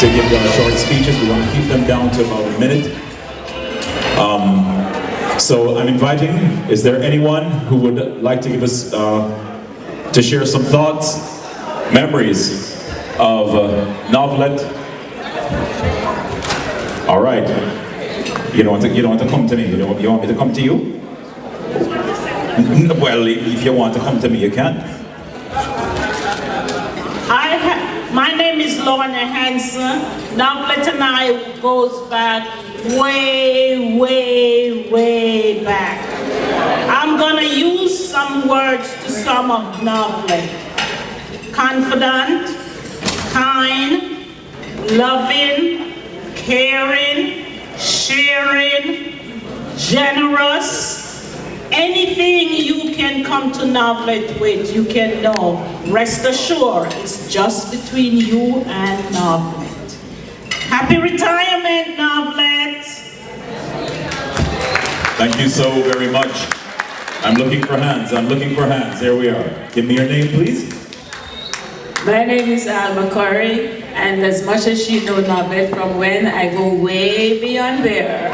to give short speeches. We want to keep them down to about a minute. So I'm inviting, is there anyone who would like to give us, to share some thoughts, memories of Novlette? All right. You don't want to come to me. You want me to come to you? Well, if you want to come to me, you can. My name is Lorna Hanson. Novlette and I goes back way, way, way back. I'm gonna use some words to sum up Novlette. Confident, kind, loving, caring, sharing, generous. Anything you can come to Novlette with, you can know. Rest assured, it's just between you and Novlette. Happy retirement, Novlette! Thank you so very much. I'm looking for hands, I'm looking for hands. There we are. Give me your name, please. My name is Alma Curry, and as much as she knows Novlette from when, I go way beyond there.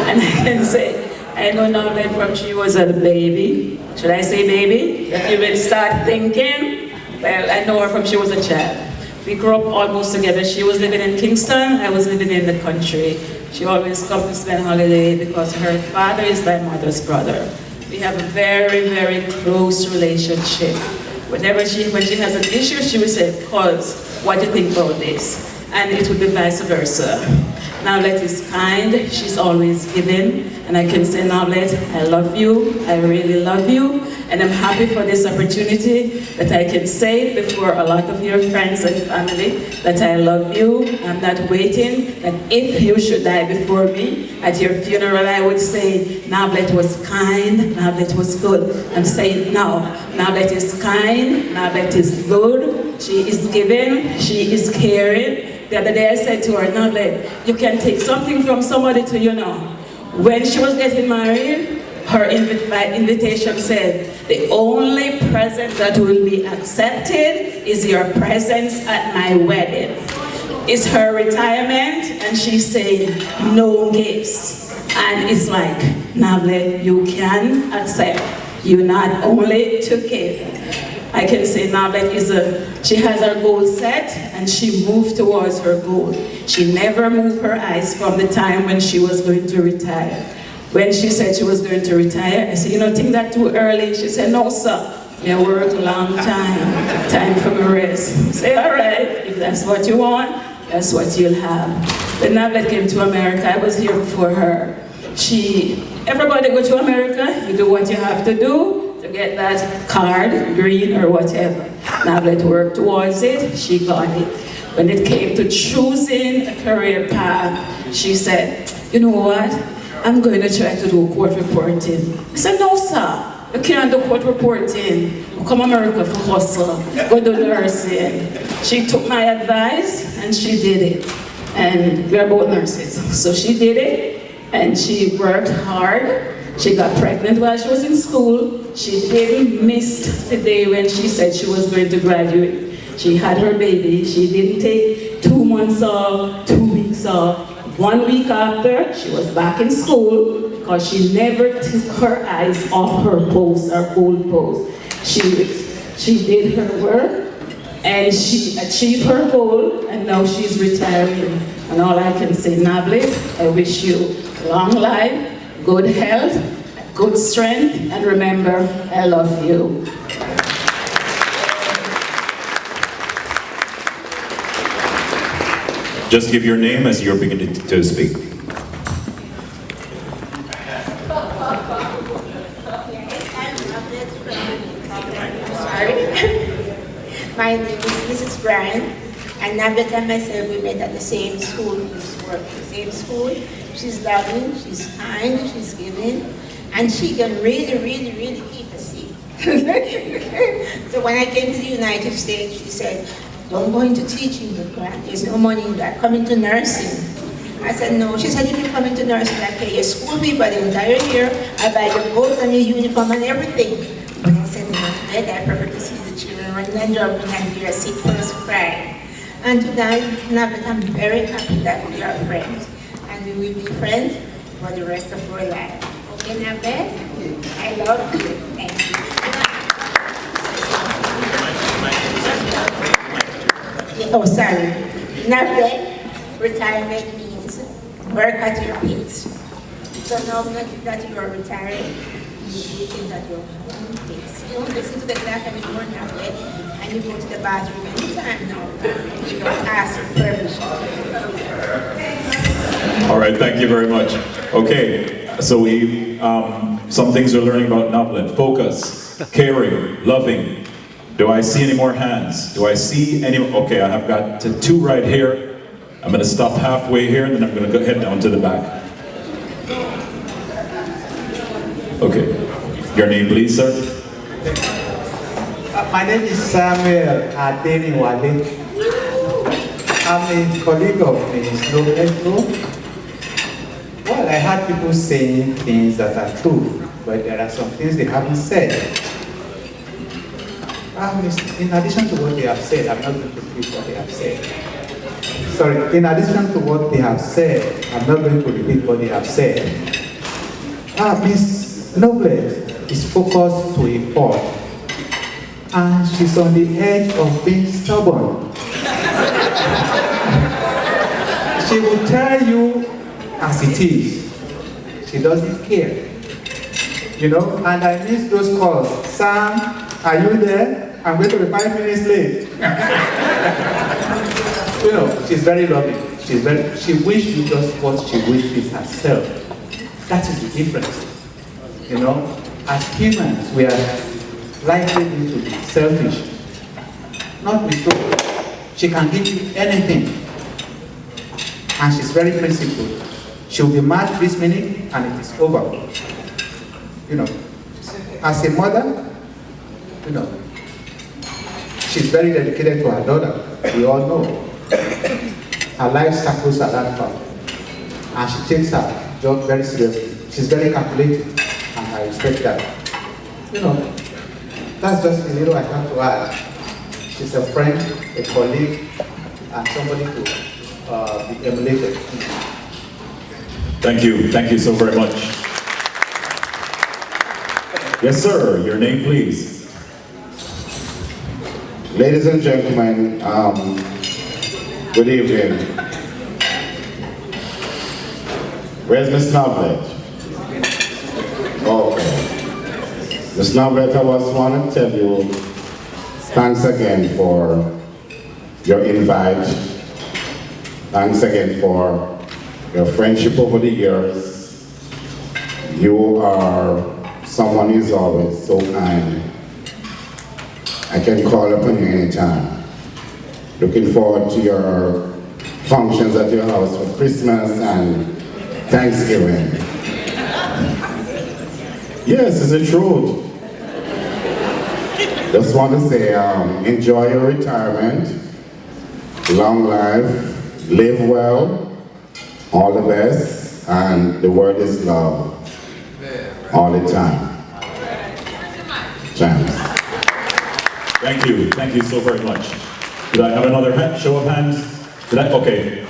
And I can say, I know Novlette from she was a baby. Should I say baby? If you will start thinking, well, I know her from she was a child. We grew up almost together. She was living in Kingston, I was living in the country. She always come to spend holiday because her father is my mother's brother. We have a very, very close relationship. When she has an issue, she will say, "Cuz, what do you think about this?" And it would be vice versa. Novlette is kind, she's always giving, and I can say, Novlette, I love you, I really love you, and I'm happy for this opportunity that I can say before a lot of your friends and family that I love you. I'm not waiting, that if you should die before me, at your funeral I would say, Novlette was kind, Novlette was good. I'm saying now, Novlette is kind, Novlette is good, she is giving, she is caring. The other day I said to her, Novlette, you can take something from somebody to you know. When she was getting married, her invitation said, the only present that will be accepted is your presence at my wedding. It's her retirement, and she's saying, no gifts. And it's like, Novlette, you can accept. You not only to give. I can say Novlette she has her goal set and she moved towards her goal. She never moved her eyes from the time when she was going to retire. When she said she was going to retire, I said, you know, think that too early? She said, no, sir. I worked a long time for me rest. I say, all right, if that's what you want, that's what you'll have. When Novlette came to America, I was here before her. Everybody go to America, you do what you have to do to get that card, green or whatever. Novlette worked towards it, she got it. When it came to choosing a career path, she said, you know what, I'm going to try to do court reporting. I said, no sir, you can't do court reporting. Come America for hustle, go do nursing. She took my advice and she did it. And we're both nurses. So she did it and she worked hard. She got pregnant while she was in school. She didn't miss the day when she said she was going to graduate. She had her baby. She didn't take 2 months off, 2 weeks off. 1 week after, she was back in school because she never took her eyes off her post, her goal post. She did her work and she achieved her goal and now she's retiring. And all I can say, Novlette, I wish you long life, good health, good strength, and remember, I love you. Just give your name as you're beginning to speak. My name is Mrs. Brian, and Novlette and myself, we met at the same school. We used to work at the same school. She's loving, she's kind, she's giving, and she can really, really, really keep a seat. So when I came to the United States, she said, don't go into teaching, Grant. There's no money in that. Come into nursing. I said, no. She said, if you come into nursing, I pay your school fee for the entire year. I buy your clothes and your uniform and everything. But I said, no, I prefer to see the children when they're jumping and hear a sick person cry. And tonight, Novlette, I'm very happy that we are friends. And we will be friends for the rest of our life. Okay, Novlette? I love you. Thank you. Oh, sorry. Novlette, retirement means work at your pace. So now that you are retired, you do things at your own pace. You don't listen to the clock anymore, Novlette, and you go to the bathroom anytime now. You don't ask for permission. All right, thank you very much. Okay, so we, some things we're learning about Novlette. Focus, caring, loving. Do I see any more hands? Do I see any? Okay, I have got two right here. I'm gonna stop halfway here, and then I'm gonna go head down to the back. Okay, your name please, sir? My name is Samuel Adeniwale. I'm a colleague of Ms. Novlette Rowe. Well, I heard people saying things that are true, but there are some things they haven't said. In addition to what they have said, I'm not going to repeat what they have said. Sorry, in addition to what they have said, I'm not going to repeat what they have said. Ms. Novlette is focused to a fault, and she's on the edge of being stubborn. She will tell you as it is. She doesn't care. You know, and I miss those calls. Sam, are you there? I'm going to be 5 minutes late. You know, she's very loving. She wishes you just what she wishes herself. That is the difference. You know, as humans, we are likely to be selfish. Not be so. She can give you anything. And she's very principled. She'll be mad this minute and it is over. You know, as a mother, you know, she's very dedicated to her daughter. We all know. Her life circles around her. And she takes her job very seriously. She's very calculated. And I respect that. You know, that's just the little I have to add. She's a friend, a colleague, and somebody to be emulated. Thank you so very much. Yes, sir, your name please. Ladies and gentlemen, good evening. Where's Miss Novlette? Okay. Miss Novlette, I just want to tell you thanks again for your invite. Thanks again for your friendship over the years. You are someone who's always so kind. I can call upon you anytime. Looking forward to your functions at your house for Christmas and Thanksgiving. Yes, it's the truth. Just want to say, enjoy your retirement, long life, live well, all the best, and the word is love, all the time. Thanks. Thank you so very much. Did I have another show of hands? Did I? Okay.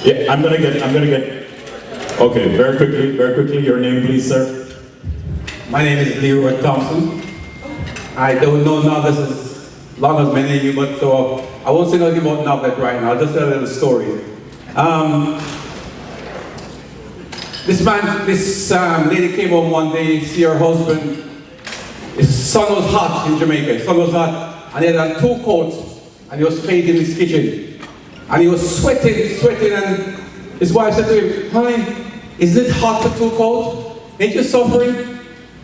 Yeah, I'm gonna get, okay, very quickly, your name please, sir. My name is Leroy Thompson. I don't know Novlette as long as many of you, but so I won't say nothing about Novlette right now. I'll just tell a little story. This lady came home one day, see her husband. His sun was hot in Jamaica. His sun was hot, and he had 2 coats, and he was painting his kitchen. And he was sweating, and his wife said to him, "Honey, isn't it hot for 2 coats? Ain't you suffering?"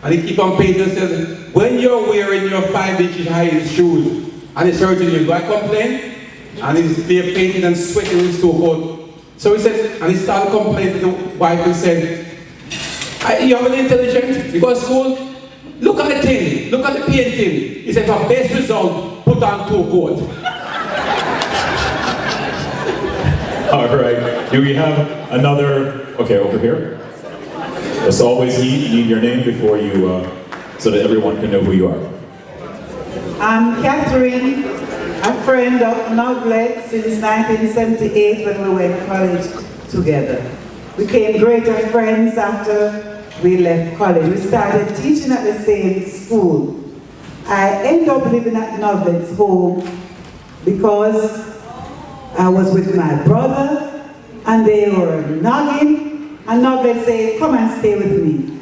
And he keep on painting and says, "When you're wearing your 5 inches high shoes, and it's hurting you, do I complain?" And he's there painting and sweating with his 2 coats. So he said, and he started complaining to the wife and said, "You have an intelligent, you go to school? Look at the thing, look at the painting." He said, "For best result, put on 2 coats." All right, do we have another, okay, over here? As always, need your name before you, so that everyone can know who you are. I'm Catherine a friend of Novlette since 1978 when we went to college together. We became greater friends after we left college. We started teaching at the same school. I ended up living at Novlette's home because I was with my brother and they were nagging, and Novlette said, come and stay with me.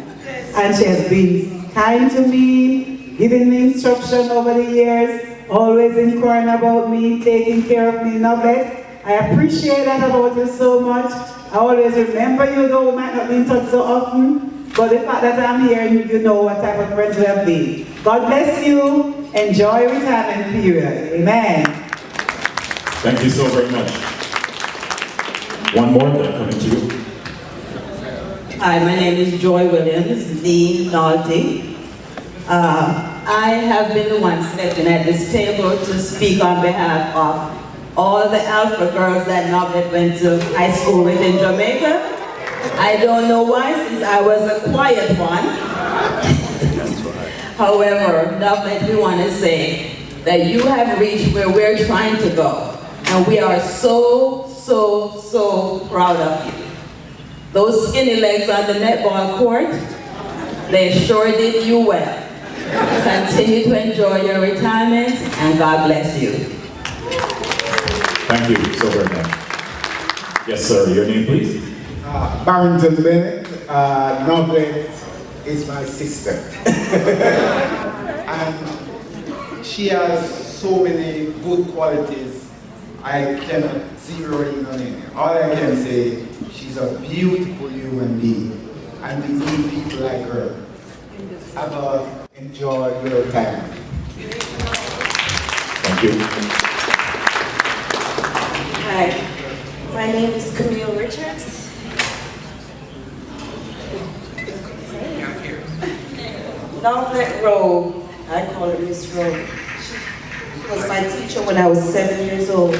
And she has been kind to me, giving me instruction over the years, always inquiring about me, taking care of me. Novlette, I appreciate that about you so much. I always remember you, though we might not be in touch so often, but the fact that I'm here, you know what type of friends we have been. God bless you. Enjoy retirement period. Amen. Thank you so very much. One more, then coming to you. Hi, my name is Joy Williams, the Naughty. I have been the one selected at this table to speak on behalf of all the Alpha girls that Novlette went to high school with in Jamaica. I don't know why, since I was a quiet one. However, Novlette, we want to say that you have reached where we're trying to go. And we are so proud of you. Those skinny legs on the netball court, they sure did you well. Continue to enjoy your retirement, and God bless you. Thank you so very much. Yes, sir. Your name, please. Barrington Bennett. Novlette is my sister. And she has so many good qualities, I cannot zero in on it. All I can say, she's a beautiful human being, and we need people like her. Enjoy your time. Thank you. Hi, my name is Camille Richards. Novlette Rowe, I call her Miss Rowe. She was my teacher when I was 7 years old.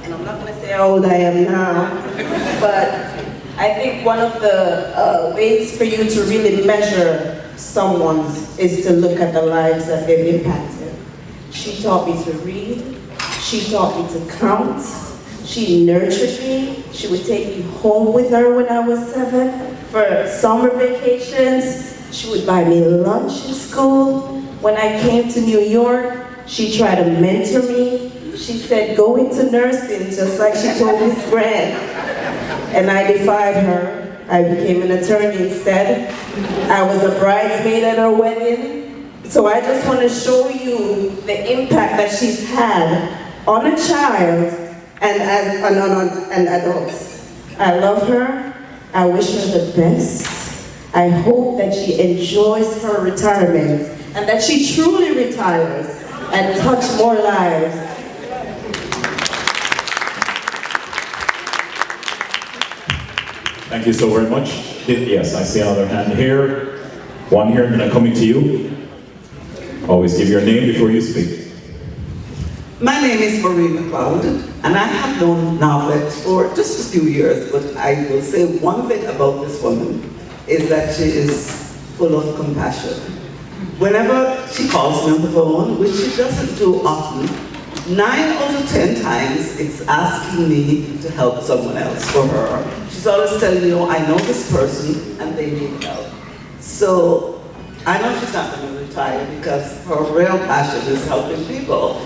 And I'm not going to say how old I am now, but I think one of the ways for you to really measure someone is to look at the lives that they've impacted. She taught me to read. She taught me to count. She nurtured me. She would take me home with her when I was 7 for summer vacations. She would buy me lunch in school. When I came to New York, she tried to mentor me. She said, go into nursing, just like she told Miss Grant. And I defied her. I became an attorney instead. I was a bridesmaid at her wedding. So I just want to show you the impact that she's had on a child and on adults. I love her. I wish her the best. I hope that she enjoys her retirement and that she truly retires and touch more lives. Thank you so very much. Yes, I see another hand here. One here, and I'm coming to you. Always give your name before you speak. My name is Marie McLeod, and I have known Novlette for just a few years, but I will say one thing about this woman is that she is full of compassion. Whenever she calls me on the phone, which she doesn't do often, 9 out of 10 times it's asking me to help someone else for her. She's always telling me, oh, I know this person and they need help. So I know she's not going to retire because her real passion is helping people.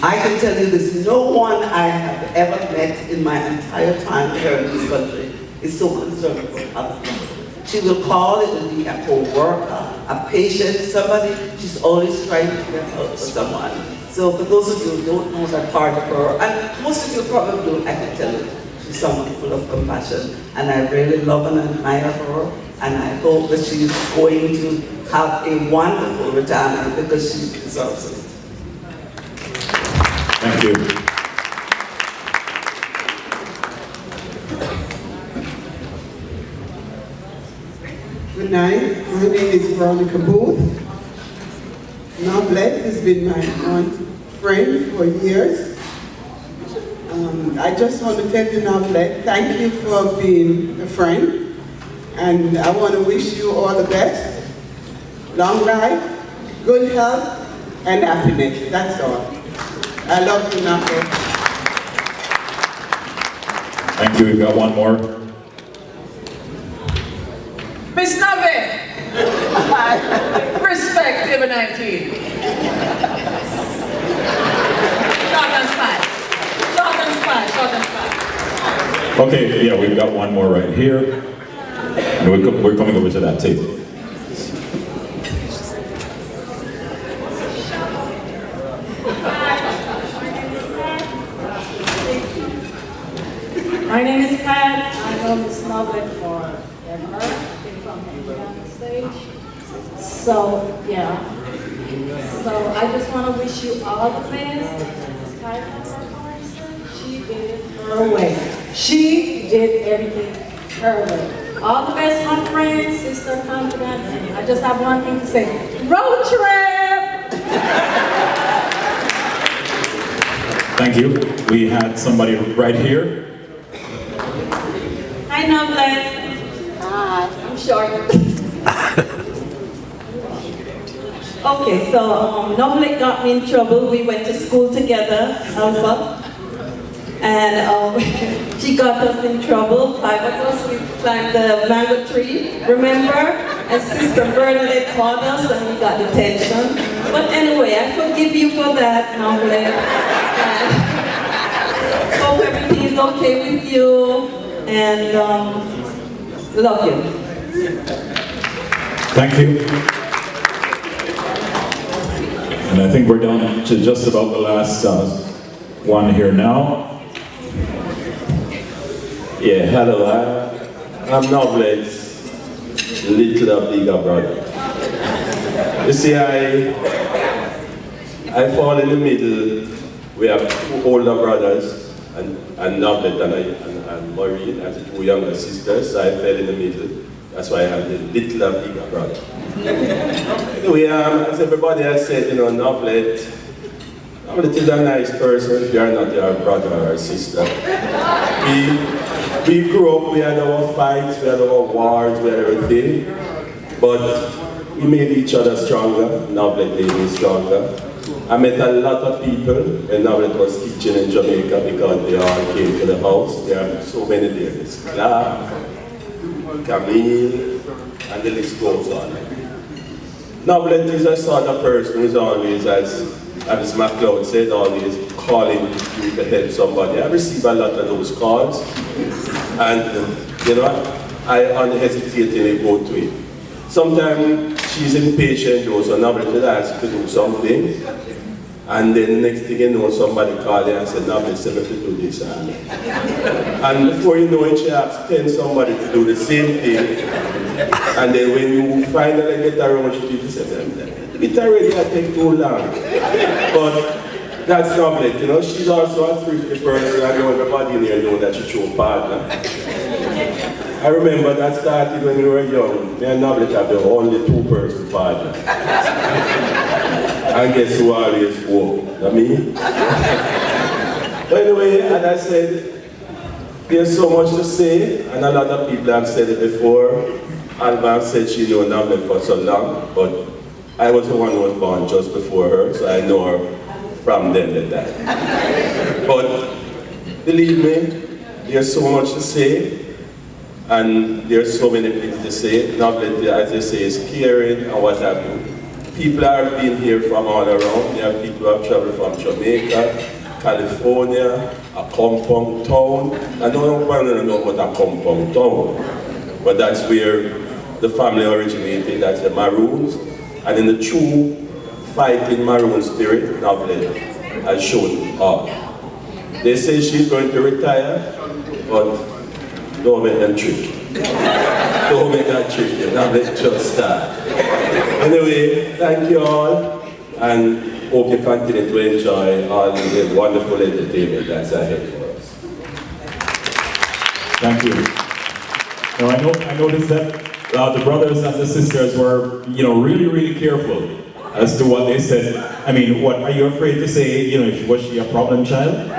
I can tell you there's no one I have ever met in my entire time here in this country is so concerned about others. She will call, it will be a co-worker, a patient, somebody, she's always trying to get help for someone. So for those of you who don't know that part of her, and most of you probably do, I can tell you, she's someone full of compassion. And I really love and admire her, and I hope that she's going to have a wonderful retirement because she deserves it. Thank you. Good night. My name is Veronica Booth. Novlette has been my friend for years. I just want to tell you, Novlette, thank you for being a friend. And I want to wish you all the best. Long life, good health, and happiness. That's all. I love you, Novlette. Thank you. We've got one more. Miss Novlette. Respect, number 19. Short and fast. Short and fast. Short and fast. Okay, yeah, we've got one more right here. And we're coming over to that table. My name is Pat. I know Miss Novlette forever. I've been from here on the stage. So, yeah. So I just want to wish you all the best. This kind of person, she did it her way. She did everything her way. All the best, my friends, sister, confidant. I just have one thing to say. Road trip! Thank you. We had somebody right here. Hi, Novlette. Hi. I'm short. Okay, so Novlette got me in trouble. We went to school together, Alpha. And she got us in trouble. Five of us, we climbed the mango tree, remember? And Sister Bernadette called us and we got detention. But anyway, I forgive you for that, Novlette. And hope everything is okay with you. And love you. Thank you. And I think we're down to just about the last one here now. Yeah, hello, I'm Novlette's little bigger brother. You see, I fall in the middle. We have two older brothers, and Novlette and Maureen as two younger sisters, so I fell in the middle. That's why I have the little bigger brother. Anyway, as everybody has said, you know, Novlette is a nice person if you are not your brother or sister. We grew up, we had our fights, we had our wars, we had everything, but we made each other stronger. Novlette made me stronger. I met a lot of people when Novlette was teaching in Jamaica because they all came to the house. There are so many there. There's Clark, Camille, and the list goes on. Novlette is a sort of person who is always, as MacLeod said, always calling you to help somebody. I receive a lot of those calls, and you know, I unhesitatingly go to it. Sometimes she's impatient, so Novlette will ask you to do something, and then the next thing you know, somebody calls you and says, Novlette, tell me to do this. And before you know it, she asks 10 somebody to do the same thing, and then when you finally get around, she says, it's already going to take too long. But that's Novlette, you know, she's also a thrifty person. I know everybody in here knows that she's your partner. I remember that started when we were young. Me and Novlette have the only two-person partner. And guess who always won? Not me? But anyway, as I said, there's so much to say, and a lot of people have said it before. Alva said she knew Novlette for so long, but I was the one who was born just before her, so I know her from then to that. But believe me, there's so much to say, and there's so many people to say. Novlette, as they say, is caring and what have you. People have been here from all around. There are people who have traveled from Jamaica, California, a compound town. I don't know about a compound town, but that's where the family originated. That's the Maroons. And in the true fighting Maroon spirit, Novlette has shown up. They say she's going to retire, but don't make them trick. Don't make that trick, Novlette just start. Anyway, thank you all, and hope you continue to enjoy all the wonderful entertainment that's ahead for us. Thank you. Now I noticed that the brothers and the sisters were, you know, really careful as to what they said. I mean, what are you afraid to say? You know, was she a problem child?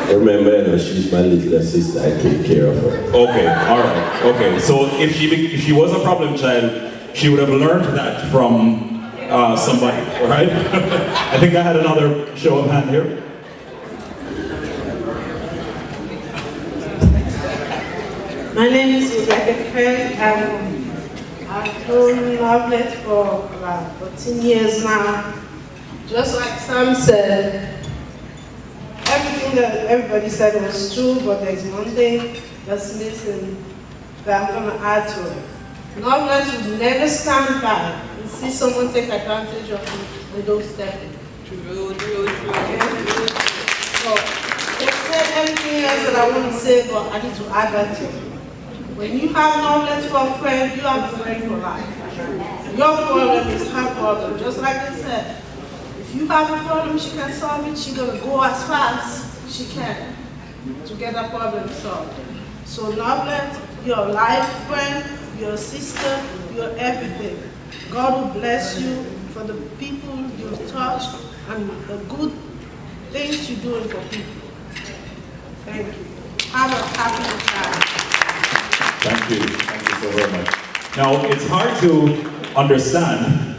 Remember, you know, she's my little sister. I take care of her. Okay, all right. Okay, so if she was a problem child, she would have learned that from somebody, all right? I think I had another show of hand here. My name is Rebecca Craig, and I've known Novlette for about 14 years now. Just like Sam said, everything that everybody said was true, but there's one thing that's missing that I'm going to add to it. Novlette would never stand by and see someone take advantage of you and don't step in. True. So, they said everything else that I want to say, but I need to add that to it. When you have Novlette for a friend, you have a friend for life. Your problem is her problem, just like they said. If you have a problem, she can solve it, she's going to go as fast as she can to get that problem solved. So Novlette, you're a life friend, you're a sister, you're everything. God will bless you for the people you've touched and the good things you're doing for people. Thank you. Have a happy time. Thank you so very much. Now, it's hard to understand,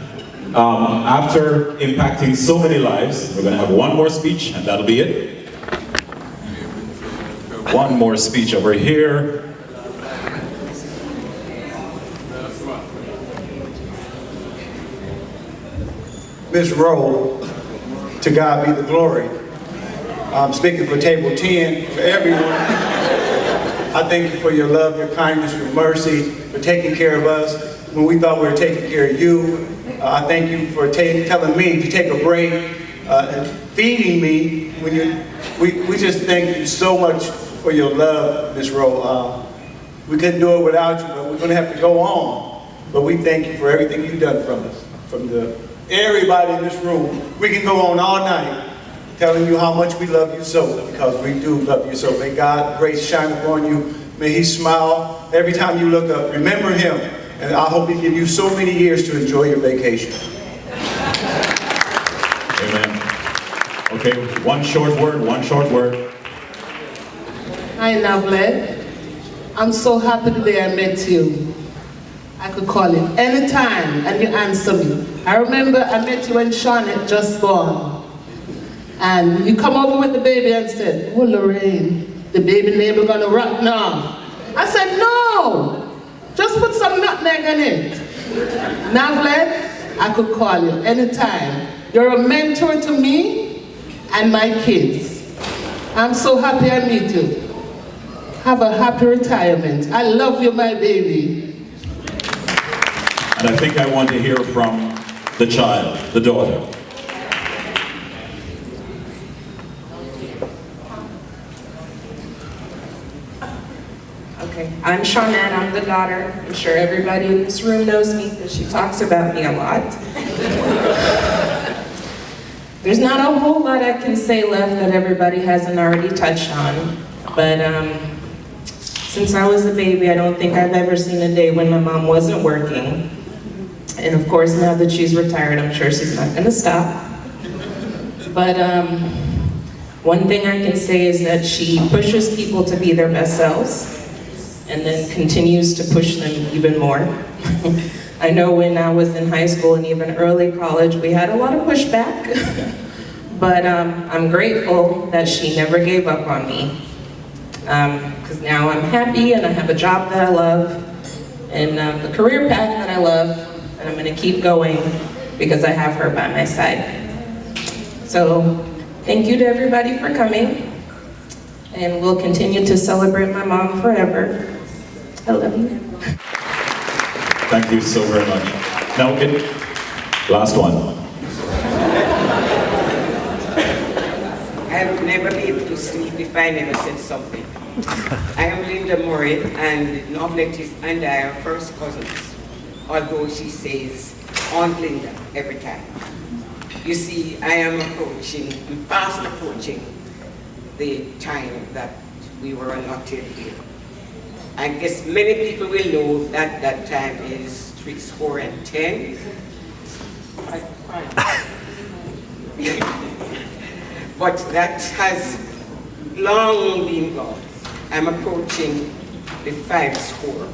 after impacting so many lives, we're going to have one more speech and that'll be it. One more speech over here. Ms. Rowe, to God be the glory. I'm speaking for Table 10, for everyone. I thank you for your love, your kindness, your mercy, for taking care of us when we thought we were taking care of you. I thank you for telling me to take a break and feeding me. We just thank you so much for your love, Ms. Rowe. We couldn't do it without you, but we're going to have to go on. But we thank you for everything you've done from us, from everybody in this room. We can go on all night telling you how much we love you so, because we do love you so. May God's grace shine upon you. May He smile every time you look up. Remember Him, and I hope He give you so many years to enjoy your vacation. Amen. Okay, one short word. Hi, Novlette. I'm so happy today I met you. I could call you anytime and you answer me. I remember I met you when Sean had just born. And you come over with the baby and said, oh Lorraine, the baby neighbor gonna rock now. I said, no, just put some nutmeg in it. Novlette, I could call you anytime. You're a mentor to me and my kids. I'm so happy I meet you. Have a happy retirement. I love you, my baby. And I think I want to hear from the child, the daughter. Okay, I'm Shawnette, I'm the daughter. I'm sure everybody in this room knows me because she talks about me a lot. There's not a whole lot I can say left that everybody hasn't already touched on, but since I was a baby, I don't think I've ever seen a day when my mom wasn't working. And of course, now that she's retired, I'm sure she's not gonna stop. But one thing I can say is that she pushes people to be their best selves and then continues to push them even more. I know when I was in high school and even early college, we had a lot of pushback, but I'm grateful that she never gave up on me. Because now I'm happy and I have a job that I love and the career path that I love, and I'm gonna keep going because I have her by my side. So thank you to everybody for coming, and we'll continue to celebrate my mom forever. I love you. Thank you so very much. Now, last one. I will never be able to sleep if I never said something. I am Linda Murray, and Novlette and I are first cousins, although she says Aunt Linda every time. You see, I am fast approaching the time that we were allotted here. I guess many people will know that that time is 3:10. But that has long been gone. I'm approaching the 5 score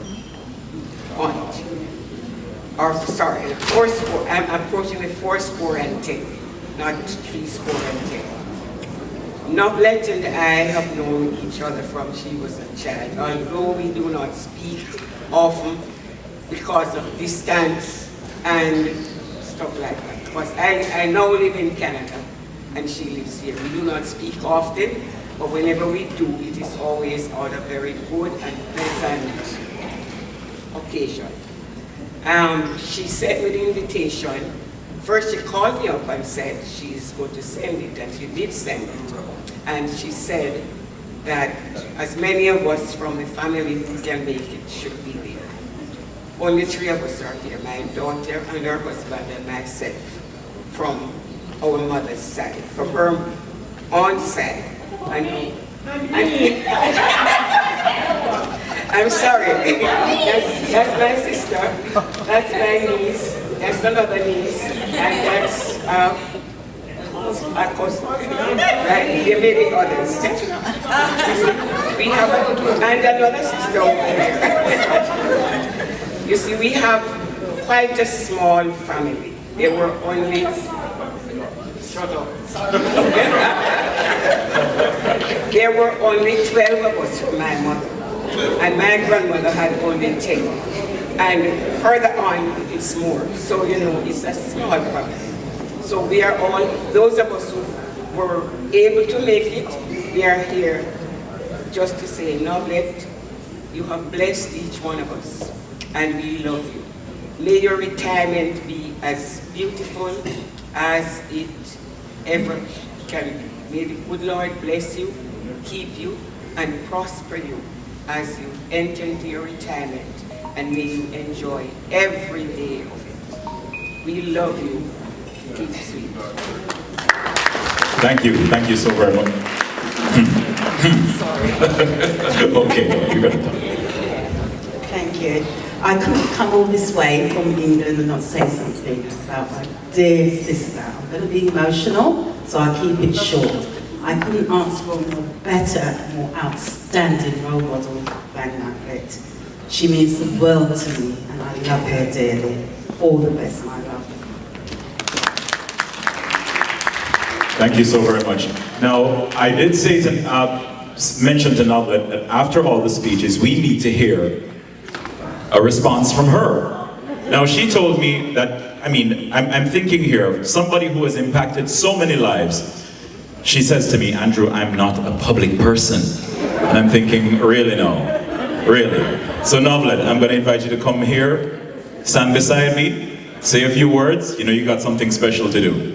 aunt. Or sorry, 4 score. I'm approaching unfortunately 410, not 310. Novlette and I have known each other from she was a child, although we do not speak often because of distance and stuff like that. Because I now live in Canada and she lives here. We do not speak often, but whenever we do, it is always on a very good and pleasant occasion. She sent me the invitation. First she called me up and said she's going to send it, and she did send it. And she said that as many of us from the family who can make it should be there. Only 3 of us are here, my daughter and her husband and myself, from our mother's side, from her aunt's side. I'm sorry, that's my sister, that's my niece, that's another niece, and that's a cousin, right? There may be others. We have and another sister over there. You see, we have quite a small family. There were only, shut up. There were only 12 of us from my mother, and my grandmother had only 10. And further on, it's more. So, you know, it's a small family. So we are all, those of us who were able to make it, we are here just to say, Novlette, you have blessed each one of us, and we love you. May your retirement be as beautiful as it ever can be. May the good Lord bless you, keep you, and prosper you as you enter into your retirement, and may you enjoy every day of it. We love you. Keep sweet. Thank you so very much. Sorry. Okay, you got it. Thank you. I couldn't come all this way from England and not say something about my dear sister. I'm going to be emotional, so I'll keep it short. I couldn't ask for a more better, more outstanding role model than Novlette. She means the world to me, and I love her dearly. All the best, my love. Thank you so very much. Now, I did say to, mention to Novlette that after all the speeches, we need to hear a response from her. Now, she told me that, I mean, I'm thinking here of somebody who has impacted so many lives. She says to me, Andrew, I'm not a public person. And I'm thinking, really no, really. So Novlette, I'm going to invite you to come here, stand beside me, say a few words. You know you got something special to do.